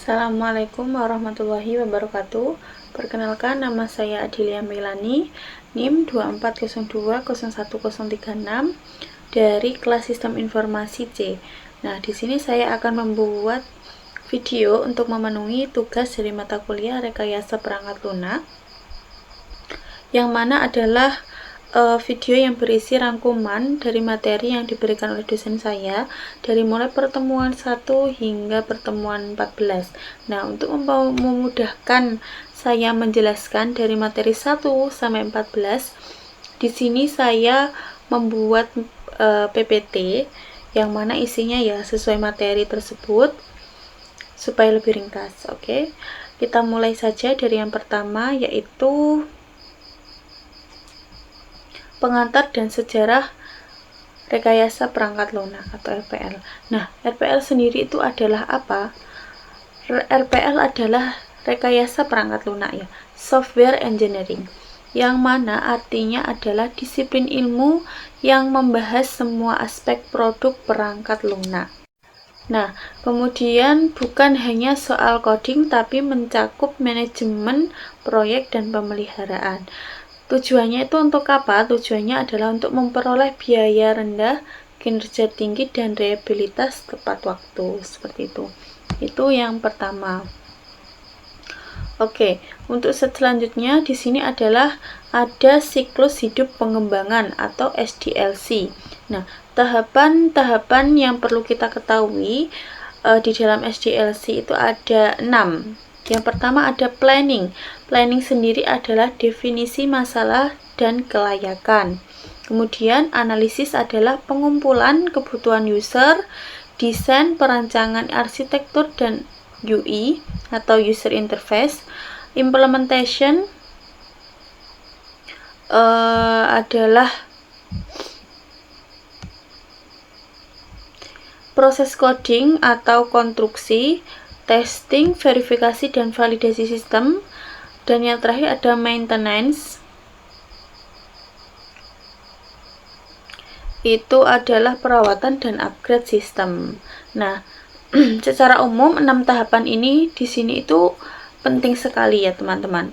Assalamualaikum warahmatullahi wabarakatuh. Perkenalkan, nama saya Adilia Melani, NIM 240201036 dari kelas Sistem Informasi C. Nah, di sini saya akan membuat video untuk memenuhi tugas dari mata kuliah Rekayasa Perangkat Lunak, yang mana adalah video yang berisi rangkuman dari materi yang diberikan oleh dosen saya dari mulai pertemuan 1 hingga pertemuan 14. Nah, untuk memudahkan saya menjelaskan dari materi 1 sampai 14, di sini saya membuat PPT yang mana isinya ya sesuai materi tersebut supaya lebih ringkas. Oke. Kita mulai saja dari yang pertama, yaitu pengantar dan sejarah rekayasa perangkat lunak atau RPL. Nah, RPL sendiri itu adalah apa? RPL adalah rekayasa perangkat lunak ya, software engineering, yang mana artinya adalah disiplin ilmu yang membahas semua aspek produk perangkat lunak. Nah, kemudian bukan hanya soal coding tapi mencakup manajemen proyek dan pemeliharaan. Tujuannya itu untuk apa? Tujuannya adalah untuk memperoleh biaya rendah, kinerja tinggi, dan reliabilitas tepat waktu. Seperti itu. Itu yang pertama. Oke, untuk selanjutnya di sini adalah ada siklus hidup pengembangan atau SDLC. Nah, tahapan-tahapan yang perlu kita ketahui di dalam SDLC itu ada 6. Yang pertama ada planning. Planning sendiri adalah definisi masalah dan kelayakan. Kemudian analisis adalah pengumpulan kebutuhan user, desain, perancangan arsitektur dan UI atau user interface. Implementation adalah proses coding atau konstruksi, testing, verifikasi, dan validasi sistem. Dan yang terakhir ada maintenance. Itu adalah perawatan dan upgrade sistem. Nah, secara umum 6 tahapan ini di sini itu penting sekali ya, teman-teman.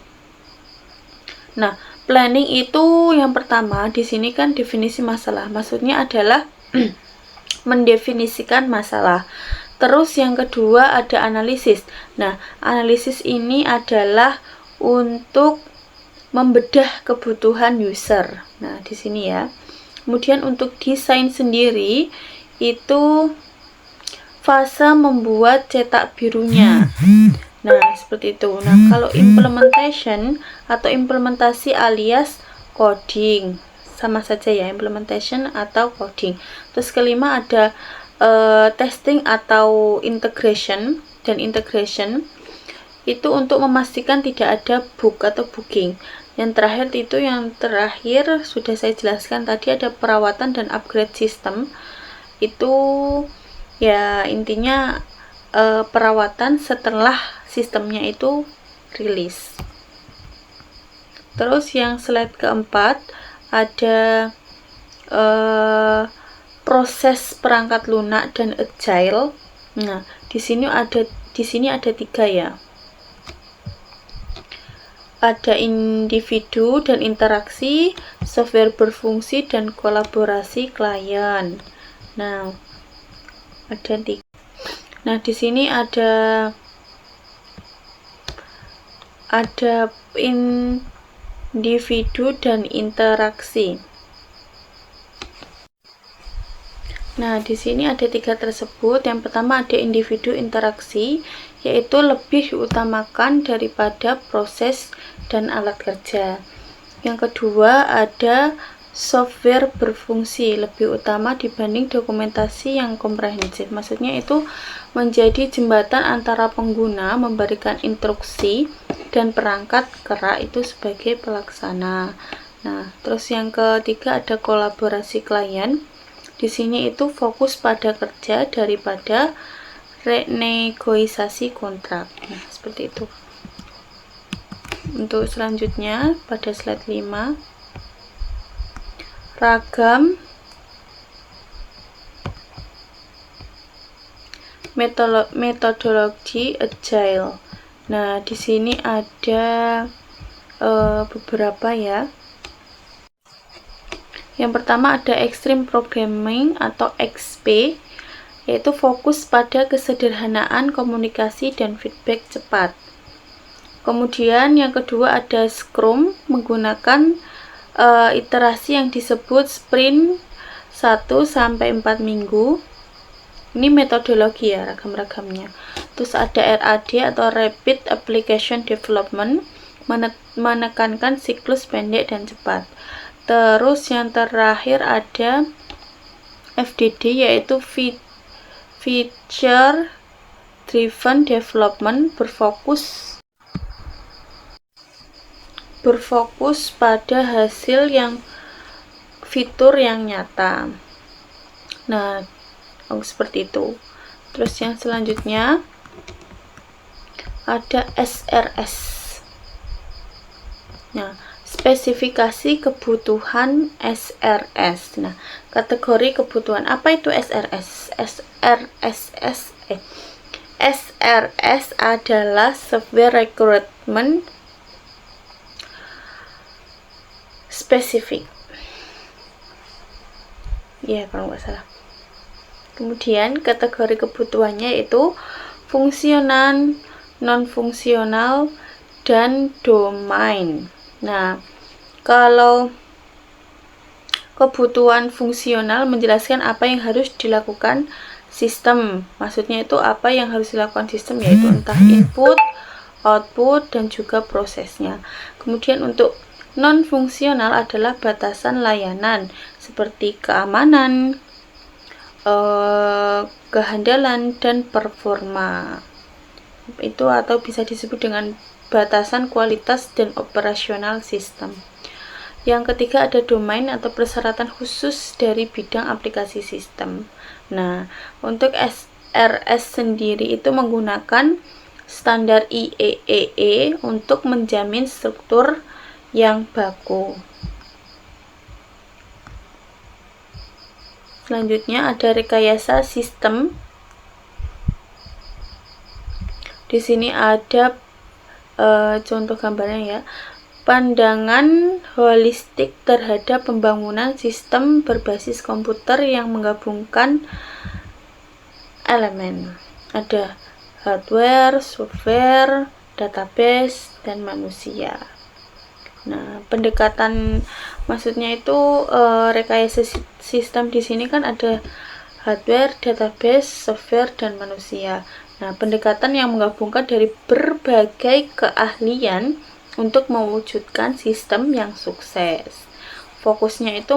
Nah, planning itu yang pertama di sini kan definisi masalah. Maksudnya adalah mendefinisikan masalah. Terus yang kedua ada analisis. Nah, analisis ini adalah untuk membedah kebutuhan user. Nah, di sini ya. Kemudian untuk desain sendiri itu fase membuat cetak birunya. Nah, seperti itu. Nah, kalau implementation atau implementasi alias coding, sama saja ya, implementation atau coding. Terus kelima ada testing atau integration, dan integration itu untuk memastikan tidak ada bug atau bugging. Yang terakhir sudah saya jelaskan tadi, ada perawatan dan upgrade sistem. Itu ya intinya perawatan setelah sistemnya itu rilis. Terus yang slide keempat ada proses perangkat lunak dan agile. Nah, di sini ada 3 ya. Ada individu dan interaksi, software berfungsi, dan kolaborasi klien. Nah, ada 3. Nah, di sini ada individu dan interaksi. Nah, di sini ada 3 tersebut. Yang pertama ada individu interaksi, yaitu lebih diutamakan daripada proses dan alat kerja. Yang kedua ada software berfungsi, lebih utama dibanding dokumentasi yang komprehensif. Maksudnya itu menjadi jembatan antara pengguna memberikan instruksi dan perangkat kerak itu sebagai pelaksana. Nah, terus yang ketiga ada kolaborasi klien. Di sini itu fokus pada kerja daripada renegosiasi kontrak. Nah, seperti itu. Untuk selanjutnya pada slide 5, ragam metodologi agile. Nah, di sini ada beberapa ya. Yang pertama ada Extreme Programming atau XP, yaitu fokus pada kesederhanaan komunikasi dan feedback cepat. Kemudian yang kedua ada Scrum, menggunakan iterasi yang disebut sprint 1-4 minggu. Ini metodologi ya, ragam-ragamnya. Terus ada RAD atau Rapid Application Development, menekankan siklus pendek dan cepat. Terus yang terakhir ada FDD, yaitu Feature Driven Development, berfokus pada hasil fitur yang nyata. Nah, seperti itu. Terus yang selanjutnya ada SRS. Nah, spesifikasi kebutuhan SRS. Nah, kategori kebutuhan apa itu SRS? SRS adalah Software Requirement Specific. Ya, kalau nggak salah. Kemudian kategori kebutuhannya itu fungsional, non-fungsional, dan domain. Nah, kalau kebutuhan fungsional menjelaskan apa yang harus dilakukan sistem. Maksudnya itu apa yang harus dilakukan sistem, yaitu entah input, output, dan juga prosesnya. Kemudian untuk non-fungsional adalah batasan layanan seperti keamanan, kehandalan, dan performa. Itu atau bisa disebut dengan batasan kualitas dan operasional sistem. Yang ketiga ada domain atau persyaratan khusus dari bidang aplikasi sistem. Nah, untuk SRS sendiri itu menggunakan standar IEEE untuk menjamin struktur yang baku. Selanjutnya ada rekayasa sistem. Di sini ada contoh gambarnya ya. Pandangan holistik terhadap pembangunan sistem berbasis komputer yang menggabungkan elemen. Ada hardware, software, database, dan manusia. Nah, pendekatan maksudnya itu rekayasa sistem di sini kan ada hardware, database, software, dan manusia. Nah, pendekatan yang menggabungkan dari berbagai keahlian untuk mewujudkan sistem yang sukses. Fokusnya itu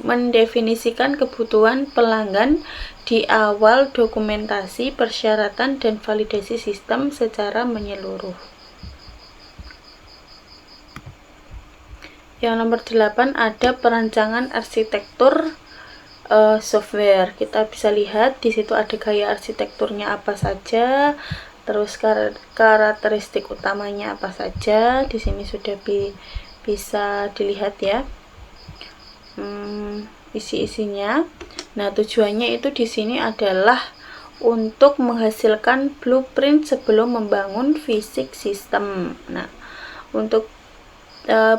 mendefinisikan kebutuhan pelanggan di awal dokumentasi, persyaratan, dan validasi sistem secara menyeluruh. Yang nomor 8 ada perancangan arsitektur software. Kita bisa lihat di situ ada gaya arsitekturnya apa saja, terus karakteristik utamanya apa saja. Di sini sudah bisa dilihat ya isi-isinya. Nah, tujuannya itu di sini adalah untuk menghasilkan blueprint sebelum membangun fisik sistem. Nah, untuk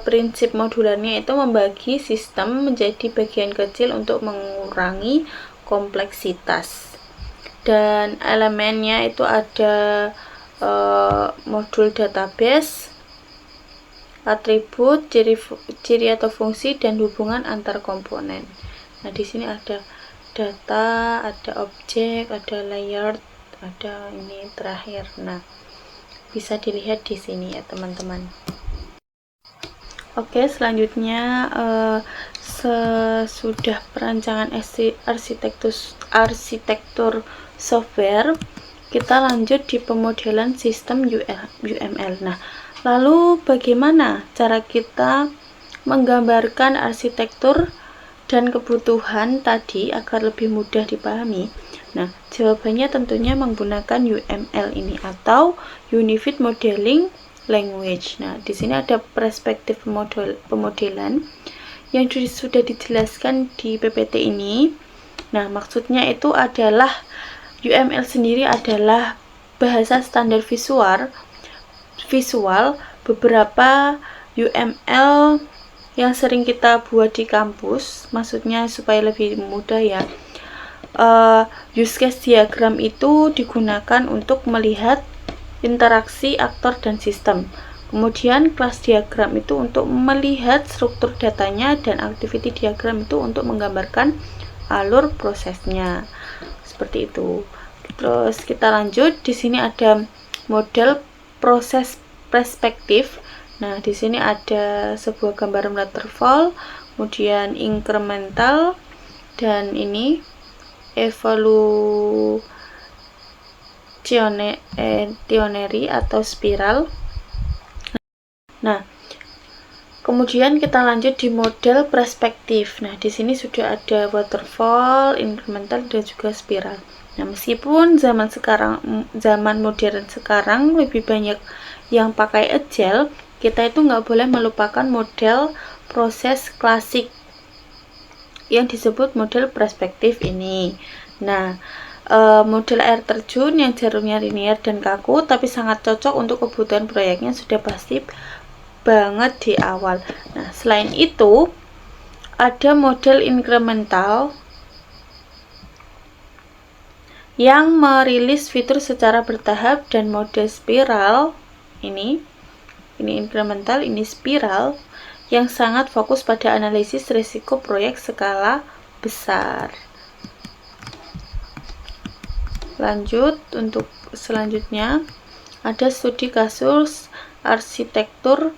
prinsip modularnya itu membagi sistem menjadi bagian kecil untuk mengurangi kompleksitas. Dan elemennya itu ada modul database, atribut, ciri atau fungsi, dan hubungan antar komponen. Nah, di sini ada data, ada objek, ada layer, ada ini terakhir. Nah, bisa dilihat di sini ya teman-teman. Oke, selanjutnya sesudah perancangan arsitektur software, kita lanjut di pemodelan sistem UML. Nah, lalu bagaimana cara kita menggambarkan arsitektur dan kebutuhan tadi agar lebih mudah dipahami? Nah, jawabannya tentunya menggunakan UML ini atau Unified Modeling Language. Nah, di sini ada perspektif pemodelan yang sudah dijelaskan di PPT ini. Nah, maksudnya itu adalah UML sendiri adalah bahasa standar visual. Beberapa UML yang sering kita buat di kampus, maksudnya supaya lebih mudah ya. Use case diagram itu digunakan untuk melihat interaksi aktor dan sistem. Kemudian class diagram itu untuk melihat struktur datanya, dan activity diagram itu untuk menggambarkan alur prosesnya. Seperti itu. Terus kita lanjut, di sini ada model proses perspektif. Nah, di sini ada sebuah gambar waterfall, kemudian incremental, dan ini evolutionary atau spiral. Nah, kemudian kita lanjut di model perspektif. Nah, di sini sudah ada waterfall, incremental, dan juga spiral. Nah, meskipun zaman modern sekarang lebih banyak yang pakai agile, kita itu nggak boleh melupakan model proses klasik yang disebut model perspektif ini. Nah, model air terjun yang jalurnya linear dan kaku tapi sangat cocok untuk kebutuhan proyeknya sudah pasti banget di awal. Nah, selain itu ada model incremental yang merilis fitur secara bertahap, dan model spiral ini incremental, ini spiral yang sangat fokus pada analisis risiko proyek skala besar. Lanjut, untuk selanjutnya ada studi kasus arsitektur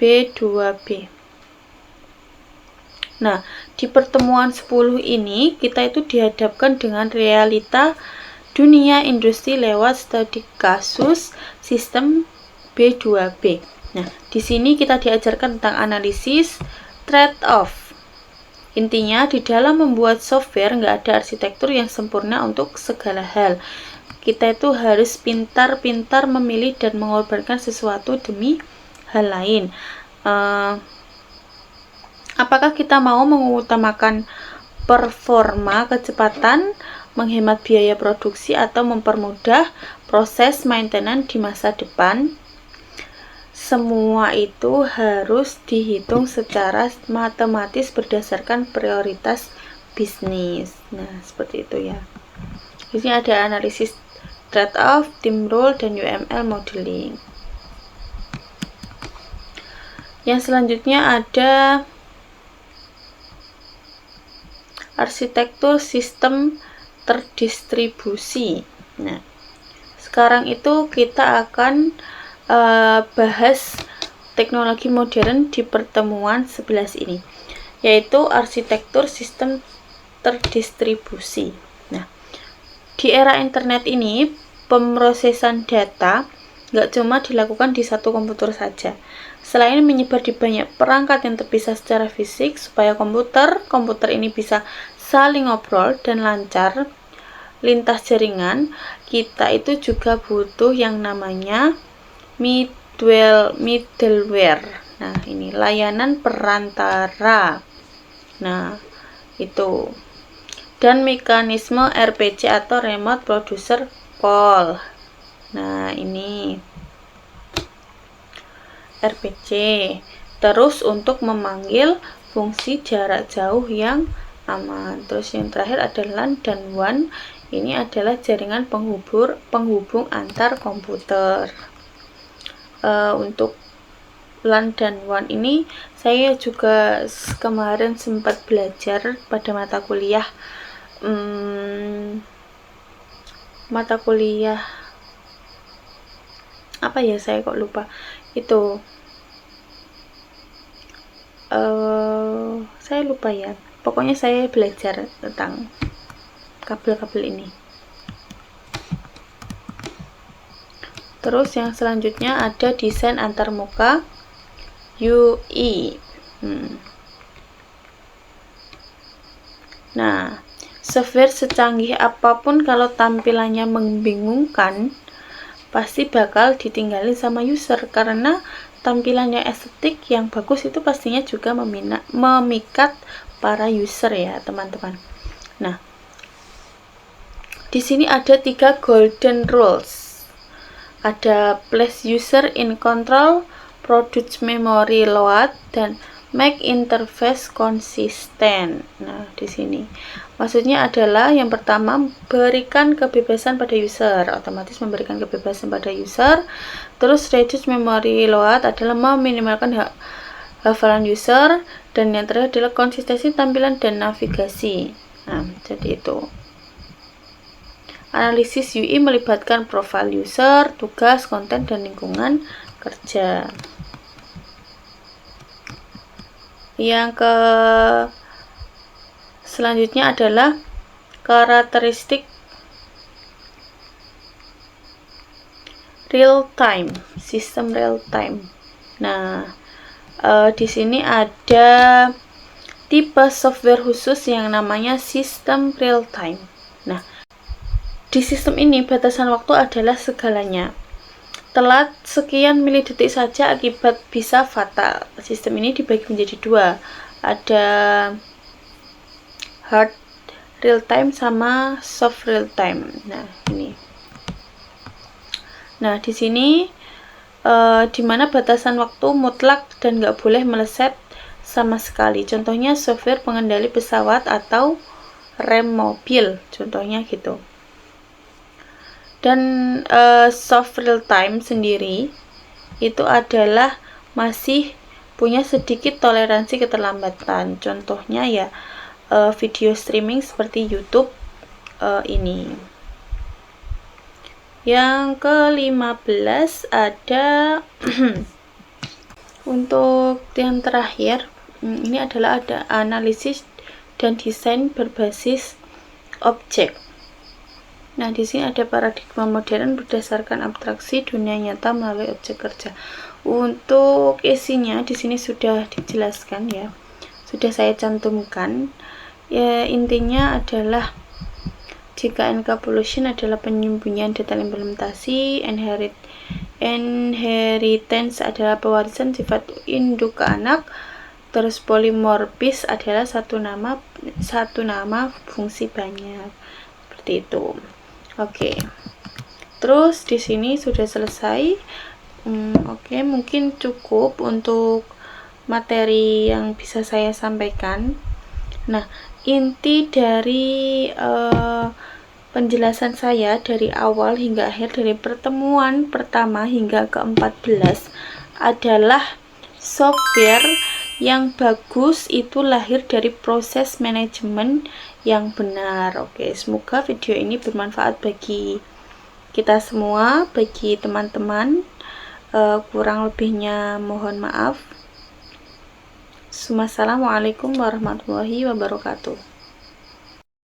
B2B. Nah, di pertemuan 10 ini kita itu dihadapkan dengan realita dunia industri lewat studi kasus sistem B2B. Nah, di sini kita diajarkan tentang analisis trade-off. Intinya, di dalam membuat software nggak ada arsitektur yang sempurna untuk segala hal. Kita itu harus pintar-pintar memilih dan mengorbankan sesuatu demi hal lain. Apakah kita mau mengutamakan performa, kecepatan, menghemat biaya produksi, atau mempermudah proses maintenance di masa depan? Semua itu harus dihitung secara matematis berdasarkan prioritas bisnis. Nah, seperti itu ya. Di sini ada analisis trade-off, team role, dan UML modeling. Yang selanjutnya ada arsitektur sistem terdistribusi. Nah, sekarang itu kita akan bahas teknologi modern di pertemuan 11 ini, yaitu arsitektur sistem terdistribusi. Nah, di era internet ini, pemrosesan data nggak cuma dilakukan di satu komputer saja. Selain menyebar di banyak perangkat yang terpisah secara fisik, supaya komputer ini bisa saling ngobrol dan lancar lintas jaringan, kita itu juga butuh yang namanya middleware. Nah, ini layanan perantara. Nah, itu. Dan mekanisme RPC atau remote producer call. Nah, ini RPC. Terus untuk memanggil fungsi jarak jauh yang aman. Terus yang terakhir ada LAN dan WAN. Ini adalah jaringan penghubung antar komputer. Untuk LAN dan WAN ini saya juga kemarin sempat belajar pada mata kuliah apa ya, saya kok lupa itu, saya lupa ya, pokoknya saya belajar tentang kabel-kabel ini. Terus yang selanjutnya ada desain antarmuka UI. Nah, software secanggih apapun kalau tampilannya membingungkan, pasti bakal ditinggalin sama user, karena tampilannya estetik yang bagus itu pastinya juga memikat para user ya, teman-teman. Nah, di sini ada 3 golden rules. Ada place user in control, produce memory load, dan make interface consistent. Nah, di sini maksudnya adalah yang pertama, berikan kebebasan pada user, otomatis memberikan kebebasan pada user. Terus reduce memory load adalah meminimalkan hafalan user, dan yang terakhir adalah konsistensi tampilan dan navigasi. Nah, jadi itu. Analisis UI melibatkan profil user, tugas, konten, dan lingkungan kerja. Yang selanjutnya adalah karakteristik real time, sistem real time. Nah, di sini ada tipe software khusus yang namanya sistem real time. Nah, di sistem ini batasan waktu adalah segalanya. Telat sekian milidetik saja akibat bisa fatal. Sistem ini dibagi menjadi 2. Ada hard real time sama soft real time. Nah, ini. Nah, di sini di mana batasan waktu mutlak dan nggak boleh meleset sama sekali. Contohnya software pengendali pesawat atau rem mobil, contohnya gitu. Dan soft real time sendiri itu adalah masih punya sedikit toleransi keterlambatan. Contohnya ya video streaming seperti YouTube ini. Yang ke-15 ada untuk yang terakhir, ini adalah ada analisis dan desain berbasis objek. Nah, di sini ada paradigma modern berdasarkan abstraksi dunia nyata melalui objek kerja. Untuk isinya di sini sudah dijelaskan ya. Sudah saya cantumkan. Ya, intinya adalah jika encapsulation adalah penyembunyian detail implementasi, inheritance adalah pewarisan sifat induk ke anak, terus polymorphis adalah satu nama fungsi banyak. Seperti itu. Oke. Terus di sini sudah selesai. Oke, mungkin cukup untuk materi yang bisa saya sampaikan. Nah, inti dari penjelasan saya dari awal hingga akhir, dari pertemuan pertama hingga ke-14 adalah software yang bagus itu lahir dari proses manajemen yang benar. Oke, semoga video ini bermanfaat bagi kita semua, bagi teman-teman. Kurang lebihnya mohon maaf. Assalamualaikum warahmatullahi wabarakatuh.